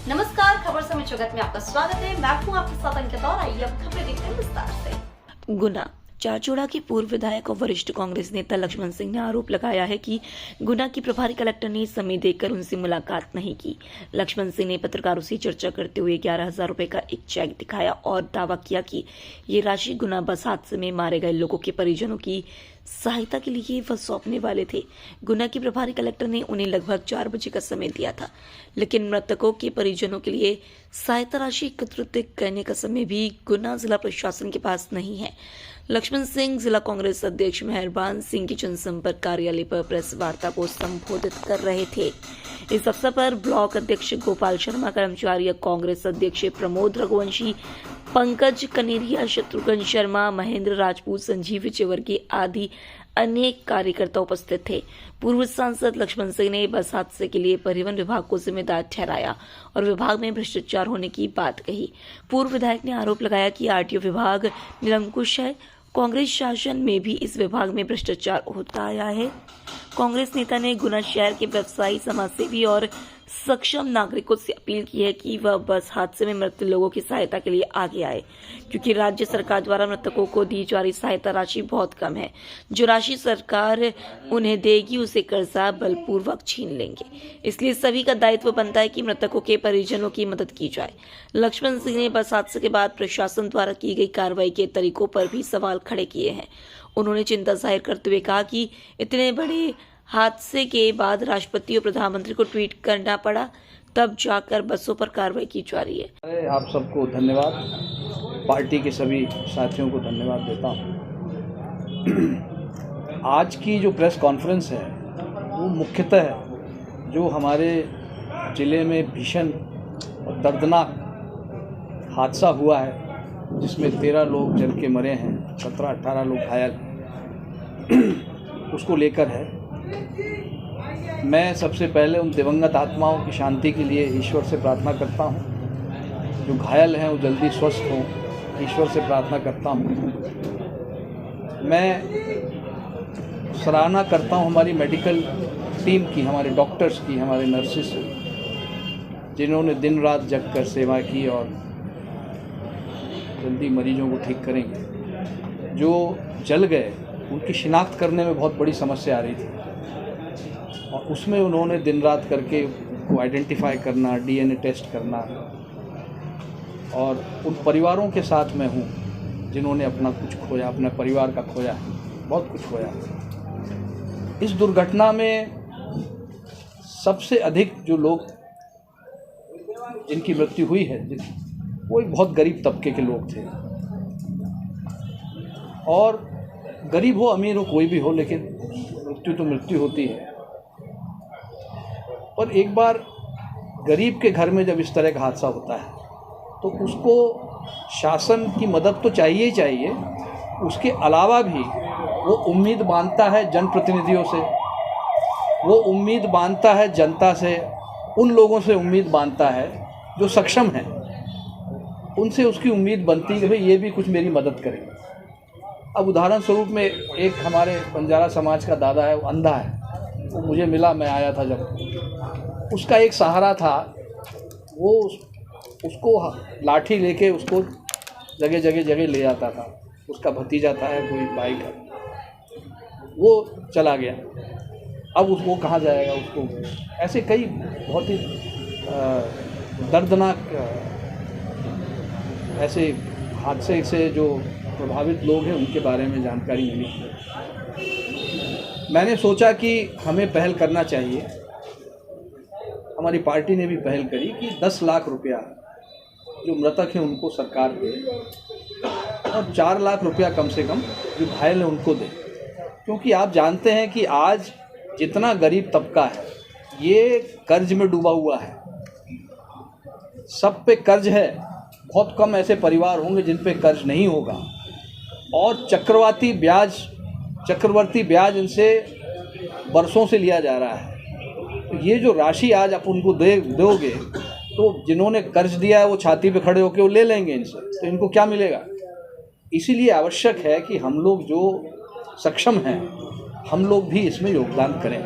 नमस्कार, खबर समय जगत में आपका स्वागत है। मैं हूं आपके साथ अंकिता और आइए अब खबरें देखते हैं विस्तार से। गुना चारचोड़ा के पूर्व विधायक और वरिष्ठ कांग्रेस नेता लक्ष्मण सिंह ने आरोप लगाया है कि गुना की प्रभारी कलेक्टर ने समय देकर उनसे मुलाकात नहीं की। लक्ष्मण सिंह ने पत्रकारों से चर्चा करते हुए 11,000 रुपए का एक चेक दिखाया और दावा किया कि ये राशि गुना बस हादसे में मारे गए लोगों के परिजनों की सहायता के लिए वह सौंपने वाले थे। गुना की प्रभारी कलेक्टर ने उन्हें लगभग 4 बजे का समय दिया था, लेकिन मृतकों के परिजनों के लिए सहायता राशि एकत्रित करने का समय भी गुना जिला प्रशासन के पास नहीं है। लक्ष्मण सिंह जिला कांग्रेस अध्यक्ष मेहरबान सिंह की जनसंपर्क कार्यालय पर प्रेस वार्ता को संबोधित कर रहे थे। इस अवसर पर ब्लॉक अध्यक्ष गोपाल शर्मा, कर्मचारी कांग्रेस अध्यक्ष प्रमोद रघुवंशी, पंकज कनेरिया, शत्रुघ्न शर्मा, महेंद्र राजपूत, संजीव चेवर्गी आदि अनेक कार्यकर्ता उपस्थित थे। पूर्व सांसद लक्ष्मण सिंह ने बस हादसे के लिए परिवहन विभाग को जिम्मेदार ठहराया और विभाग में भ्रष्टाचार होने की बात कही। पूर्व विधायक ने आरोप लगाया कि आरटीओ विभाग निरंकुश है। कांग्रेस शासन में भी इस विभाग में भ्रष्टाचार होता आया है। कांग्रेस नेता ने गुना शहर के व्यवसायी, समाजसेवी और सक्षम नागरिकों से अपील की है कि वह बस हादसे में मृत लोगों की सहायता के लिए आगे आए, क्योंकि राज्य सरकार द्वारा मृतकों को दी जा रही सहायता राशि बहुत कम है। जो राशि सरकार उन्हें देगी उसे कर्जा बलपूर्वक छीन लेंगे। इसलिए सभी का दायित्व बनता है कि मृतकों के परिजनों की मदद की जाए। लक्ष्मण सिंह ने बस हादसे के बाद प्रशासन द्वारा की गई कार्रवाई के तरीकों पर भी सवाल खड़े किए हैं। उन्होंने चिंता जाहिर करते हुए कहा कि इतने बड़े हादसे के बाद राष्ट्रपति और प्रधानमंत्री को ट्वीट करना पड़ा, तब जाकर बसों पर कार्रवाई की जा रही है। आप सबको धन्यवाद, पार्टी के सभी साथियों को धन्यवाद देता हूँ। आज की जो प्रेस कॉन्फ्रेंस है वो मुख्यतः जो हमारे ज़िले में भीषण और दर्दनाक हादसा हुआ है, जिसमें 13 लोग जल के मरे हैं, 17-18 लोग घायल हैं, उसको लेकर है। मैं सबसे पहले उन दिवंगत आत्माओं की शांति के लिए ईश्वर से प्रार्थना करता हूँ। जो घायल हैं वो जल्दी स्वस्थ हों, ईश्वर से प्रार्थना करता हूँ। मैं सराहना करता हूँ हमारी मेडिकल टीम की, हमारे डॉक्टर्स की, हमारे नर्सेस की, जिन्होंने दिन रात जग कर सेवा की और जल्दी मरीजों को ठीक करेंगे। जो जल गए उनकी शिनाख्त करने में बहुत बड़ी समस्या आ रही थी और उसमें उन्होंने दिन रात करके को आइडेंटिफाई करना, डीएनए टेस्ट करना, और उन परिवारों के साथ मैं हूँ जिन्होंने अपना कुछ खोया, अपने परिवार का खोया, बहुत कुछ खोया। इस दुर्घटना में सबसे अधिक जो लोग जिनकी मृत्यु हुई है वो एक बहुत गरीब तबके के लोग थे। और गरीब हो अमीर हो कोई भी हो, लेकिन मृत्यु तो मृत्यु होती है। और एक बार गरीब के घर में जब इस तरह का हादसा होता है तो उसको शासन की मदद तो चाहिए ही चाहिए, उसके अलावा भी वो उम्मीद बांधता है जनप्रतिनिधियों से, वो उम्मीद बांधता है जनता से, उन लोगों से उम्मीद बांधता है जो सक्षम हैं, उनसे उसकी उम्मीद बनती है कि भाई ये भी कुछ मेरी मदद करें। अब उदाहरण स्वरूप में एक हमारे बंजारा समाज का दादा है, वो अंधा है, वो मुझे मिला, मैं आया था जब, उसका एक सहारा था, वो उसको लाठी लेके उसको जगह जगह ले जाता था। उसका भतीजा था है कोई भाई का, वो चला गया, अब वो कहाँ जाएगा उसको। ऐसे कई बहुत ही दर्दनाक ऐसे हादसे से जो प्रभावित लोग हैं उनके बारे में जानकारी मिली। मैंने सोचा कि हमें पहल करना चाहिए। हमारी पार्टी ने भी पहल करी कि 10 लाख रुपया जो मृतक हैं उनको सरकार दे और 4 लाख रुपया कम से कम जो घायल हैं उनको दे। क्योंकि आप जानते हैं कि आज जितना गरीब तबका है ये कर्ज में डूबा हुआ है, सब पे कर्ज है। बहुत कम ऐसे परिवार होंगे जिन पे कर्ज नहीं होगा, और चक्रवर्ती ब्याज इनसे बरसों से लिया जा रहा है। तो ये जो राशि आज आप उनको दोगे तो जिन्होंने कर्ज दिया है वो छाती पे खड़े होकर वो ले लेंगे इनसे, तो इनको क्या मिलेगा। इसीलिए आवश्यक है कि हम लोग जो सक्षम हैं हम लोग भी इसमें योगदान करें।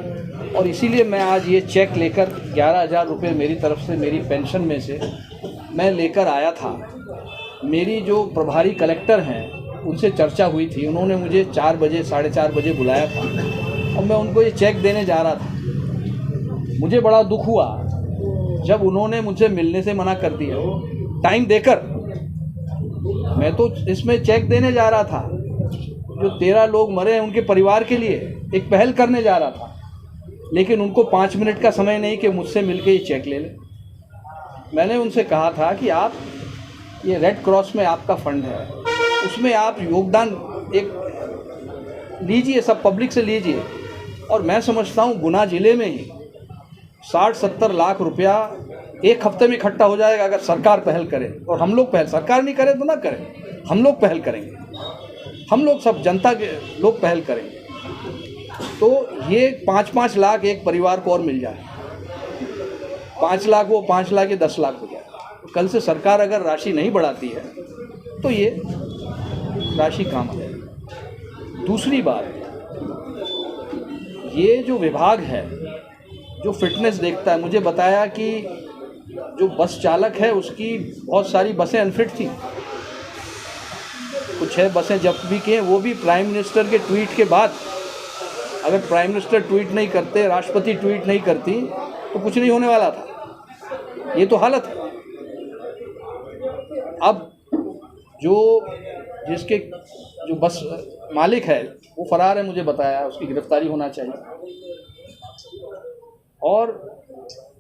और इसीलिए मैं आज ये चेक लेकर 11,000 रुपये मेरी तरफ से, मेरी पेंशन में से मैं लेकर आया था। मेरी जो प्रभारी कलेक्टर हैं उनसे चर्चा हुई थी, उन्होंने मुझे 4 बजे 4:30 बजे बुलाया था और मैं उनको ये चेक देने जा रहा था। मुझे बड़ा दुख हुआ जब उन्होंने मुझसे मिलने से मना कर दिया। टाइम देकर मैं तो इसमें चेक देने जा रहा था, जो 13 लोग मरे हैं उनके परिवार के लिए एक पहल करने जा रहा था, लेकिन उनको 5 मिनट का समय नहीं कि मुझसे मिलके ये चेक ले लें। मैंने उनसे कहा था कि आप ये रेड क्रॉस में आपका फंड है, उसमें आप योगदान एक लीजिए, सब पब्लिक से लीजिए। और मैं समझता हूँ गुना ज़िले में ही 60-70 लाख रुपया एक हफ्ते में इकट्ठा हो जाएगा अगर सरकार पहल करे। और हम लोग पहल, सरकार नहीं करे तो ना करें, हम लोग पहल करेंगे, हम लोग सब जनता के लोग पहल करेंगे, तो ये 5-5 लाख एक परिवार को और मिल जाए। 5 लाख वो 5 लाख ये 10 लाख हो जाए। कल से सरकार अगर राशि नहीं बढ़ाती है तो ये राशि काम आए। दूसरी बात, ये जो विभाग है जो फिटनेस देखता है, मुझे बताया कि जो बस चालक है उसकी बहुत सारी बसें अनफिट थी। कुछ 6 बसें जब्त भी की हैं, वो भी प्राइम मिनिस्टर के ट्वीट के बाद। अगर प्राइम मिनिस्टर ट्वीट नहीं करते, राष्ट्रपति ट्वीट नहीं करती तो कुछ नहीं होने वाला था। ये तो हालत है। अब जिसके जो बस मालिक है वो फरार है, मुझे बताया, उसकी गिरफ्तारी होना चाहिए। और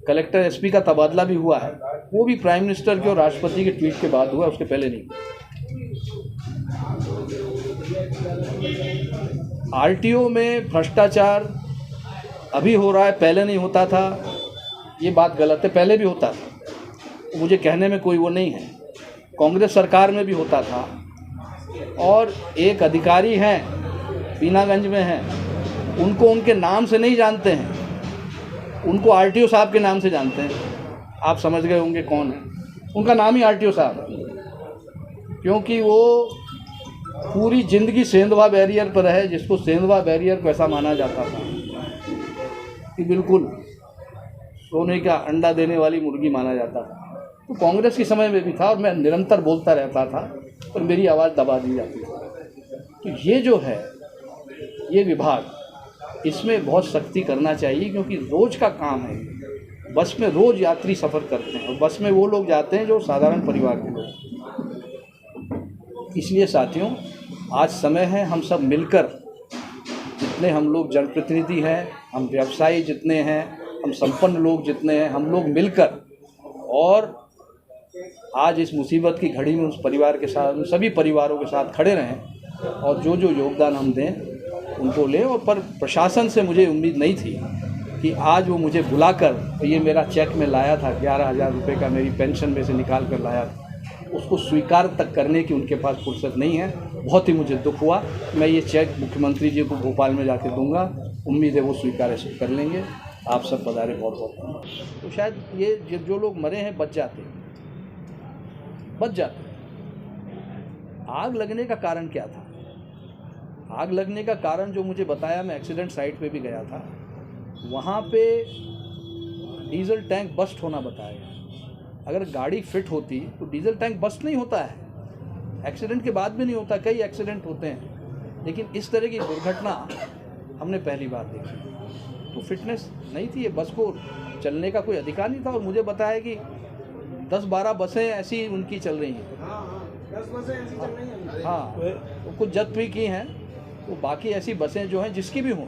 कलेक्टर एसपी का तबादला भी हुआ है, वो भी प्राइम मिनिस्टर के और राष्ट्रपति के ट्वीट के बाद हुआ, उसके पहले नहीं। आरटीओ में भ्रष्टाचार अभी हो रहा है, पहले नहीं होता था, ये बात गलत है। पहले भी होता था, मुझे कहने में कोई वो नहीं है। कांग्रेस सरकार में भी होता था। और एक अधिकारी हैं पीनागंज में हैं, उनको उनके नाम से नहीं जानते हैं, उनको आरटीओ साहब के नाम से जानते हैं। आप समझ गए होंगे कौन है, उनका नाम ही आरटीओ साहब है, क्योंकि वो पूरी ज़िंदगी सेंधवा बैरियर पर है, जिसको सेंधवा बैरियर को ऐसा माना जाता था कि बिल्कुल सोने का अंडा देने वाली मुर्गी माना जाता था। तो कांग्रेस के समय में भी था और मैं निरंतर बोलता रहता था, पर मेरी आवाज़ दबा दी जाती थी। तो ये जो है, ये विभाग, इसमें बहुत सख्ती करना चाहिए, क्योंकि रोज़ का काम है। बस में रोज़ यात्री सफ़र करते हैं और बस में वो लोग जाते हैं जो साधारण परिवार के लोग। इसलिए साथियों, आज समय है हम सब मिलकर, जितने हम लोग जनप्रतिनिधि हैं, हम व्यवसायी जितने हैं, हम संपन्न लोग जितने हैं, हम लोग मिलकर और आज इस मुसीबत की घड़ी में उस परिवार के साथ, उन सभी परिवारों के साथ खड़े रहें और जो जो योगदान हम दें उनको लें। और पर प्रशासन से मुझे उम्मीद नहीं थी कि आज वो मुझे बुलाकर, तो ये मेरा चेक में लाया था 11,000 रुपये का, मेरी पेंशन में से निकाल कर लाया था, उसको स्वीकार तक करने की उनके पास फुर्सत नहीं है। बहुत ही मुझे दुख हुआ। मैं ये चेक मुख्यमंत्री जी को भोपाल में जाके दूंगा, उम्मीद है वो स्वीकार कर लेंगे। आप सब पधारे, बहुत बहुत। तो शायद ये जो लोग मरे हैं बच जाते। आग लगने का कारण क्या था? आग लगने का कारण जो मुझे बताया, मैं एक्सीडेंट साइट पे भी गया था, वहाँ पे डीजल टैंक बस्ट होना बताया। अगर गाड़ी फिट होती तो डीजल टैंक बस्ट नहीं होता है, एक्सीडेंट के बाद भी नहीं होता। कई एक्सीडेंट होते हैं, लेकिन इस तरह की दुर्घटना हमने पहली बार देखी। तो फिटनेस नहीं थी, ये बस को चलने का कोई अधिकार नहीं था। और मुझे बताया कि 10-12 बसें ऐसी उनकी चल रही हैं। 10 बसें ऐसी चल रही हैं। हाँ, तो कुछ जब्त भी की हैं, तो बाकी ऐसी बसें जो हैं जिसकी भी हों,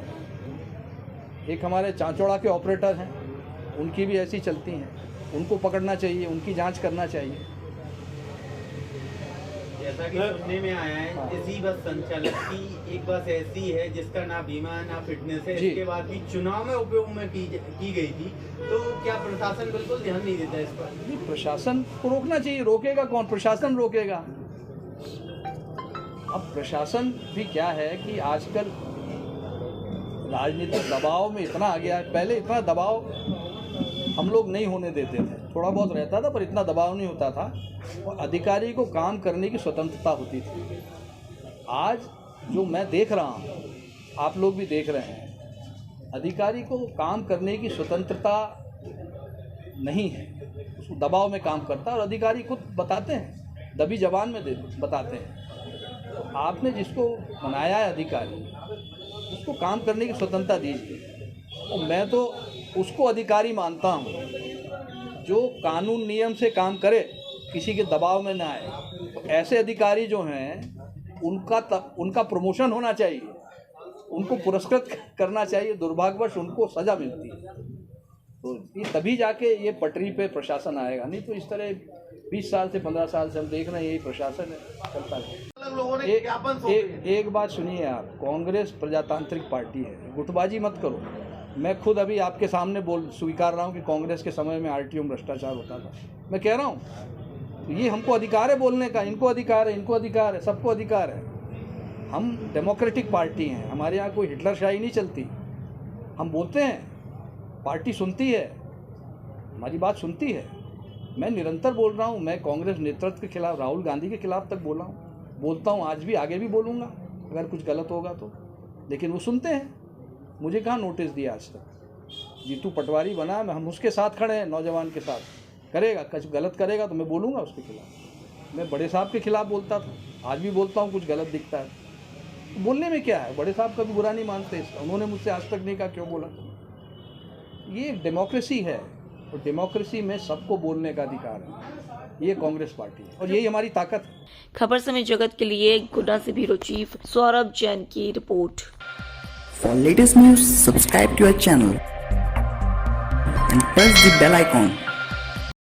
एक हमारे चांचौड़ा के ऑपरेटर हैं, उनकी भी ऐसी चलती हैं, उनको पकड़ना चाहिए, उनकी जांच करना चाहिए। जैसा कि सुनने में आया है, इसी बस संचालक की एक बस ऐसी है जिसका ना बीमा ना फिटनेस है, इसके बाद भी चुनाव में उपयोग में की गई थी। तो क्या प्रशासन बिल्कुल ध्यान नहीं देता इस पर? नहीं, प्रशासन को रोकना चाहिए। रोकेगा कौन? प्रशासन रोकेगा। अब प्रशासन भी क्या है कि आजकल राजनीतिक दबाव में इतना आ गया है। पहले इतना दबाव हम लोग नहीं होने देते थे, थोड़ा बहुत रहता था पर इतना दबाव नहीं होता था, और अधिकारी को काम करने की स्वतंत्रता होती थी। आज जो मैं देख रहा हूँ, आप लोग भी देख रहे हैं, अधिकारी को काम करने की स्वतंत्रता नहीं है, उसको दबाव में काम करता है और अधिकारी खुद बताते हैं, दबी जबान में बताते हैं। तो आपने जिसको बनाया है अधिकारी, उसको काम करने की स्वतंत्रता दीजिए। और मैं तो उसको अधिकारी मानता हूँ जो कानून नियम से काम करे, किसी के दबाव में ना आए। तो ऐसे अधिकारी जो हैं उनका प्रमोशन होना चाहिए, उनको पुरस्कृत करना चाहिए, दुर्भाग्यवश उनको सज़ा मिलती है। तो ये तभी जाके ये पटरी पे प्रशासन आएगा, नहीं तो इस तरह 20 साल से 15 साल से हम देख रहे हैं यही प्रशासन है चलता है। एक बात सुनिए आप, कांग्रेस प्रजातांत्रिक पार्टी है, गुटबाजी मत करो। मैं खुद अभी आपके सामने स्वीकार रहा हूँ कि कांग्रेस के समय में आरटीओ में भ्रष्टाचार होता था। मैं कह रहा हूँ ये हमको अधिकार है बोलने का, इनको अधिकार है, इनको अधिकार है, सबको अधिकार है। हम डेमोक्रेटिक पार्टी हैं, हमारे यहाँ कोई हिटलरशाही नहीं चलती। हम बोलते हैं, पार्टी सुनती है, हमारी बात सुनती है। मैं निरंतर बोल रहा हूँ, मैं कांग्रेस नेतृत्व के खिलाफ, राहुल गांधी के खिलाफ तक बोलता हूँ, आज भी आगे भी बोलूँगा अगर कुछ गलत होगा तो। लेकिन वो सुनते हैं, मुझे कहाँ नोटिस दिया आज तक। जीतू पटवारी बना, हम उसके साथ खड़े हैं, नौजवान के साथ। करेगा कुछ गलत करेगा तो मैं बोलूँगा उसके खिलाफ। मैं बड़े साहब के खिलाफ बोलता था, आज भी बोलता हूँ, कुछ गलत दिखता है तो बोलने में क्या है। बड़े साहब कभी बुरा नहीं मानते इसका, उन्होंने मुझसे आज तक नहीं कहा क्यों बोला। ये डेमोक्रेसी है और डेमोक्रेसी में सबको बोलने का अधिकार है। ये कांग्रेस पार्टी है और यही हमारी ताकत है। खबर समय जगत के लिए गुना से ब्यूरो चीफ सौरभ जैन की report. For latest news, subscribe to our channel and press the bell icon.